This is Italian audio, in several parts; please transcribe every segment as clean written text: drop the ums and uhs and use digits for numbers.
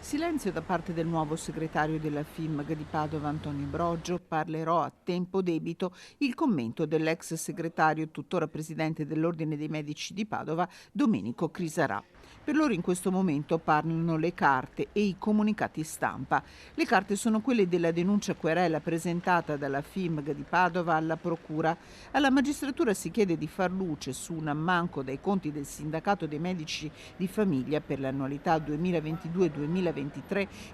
Silenzio da parte del nuovo segretario della FIMG di Padova Antonio Broggio, parlerò a tempo debito il commento dell'ex segretario, tuttora presidente dell'Ordine dei Medici di Padova, Domenico Crisarà. Per loro in questo momento parlano le carte e i comunicati stampa. Le carte sono quelle della denuncia querela presentata dalla FIMG di Padova alla Procura. Alla magistratura si chiede di far luce su un ammanco dai conti del Sindacato dei Medici di Famiglia per l'annualità 2022-2023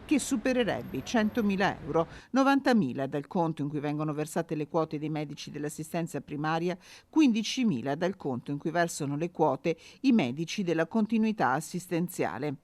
che supererebbe i 100.000 euro, 90.000 dal conto in cui vengono versate le quote dei medici dell'assistenza primaria, 15.000 dal conto in cui versano le quote i medici della continuità assistenziale.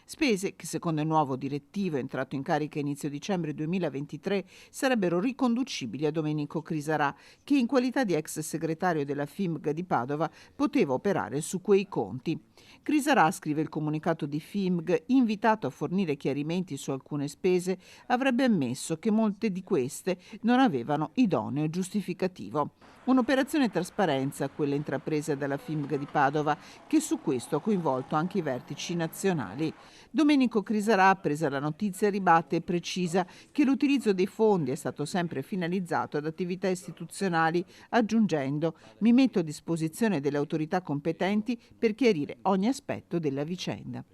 Spese che secondo il nuovo direttivo entrato in carica a inizio dicembre 2023 sarebbero riconducibili a Domenico Crisarà, che in qualità di ex segretario della FIMG di Padova poteva operare su quei conti. Crisarà, scrive il comunicato di FIMG, invitato a fornire chiarimenti su alcune spese, avrebbe ammesso che molte di queste non avevano idoneo giustificativo. Un'operazione trasparenza, quella intrapresa dalla FIMG di Padova, che su questo ha coinvolto anche i vertici nazionali. Domenico Crisarà, appresa la notizia, ribatte e precisa che l'utilizzo dei fondi è stato sempre finalizzato ad attività istituzionali, aggiungendo: mi metto a disposizione delle autorità competenti per chiarire ogni aspetto della vicenda.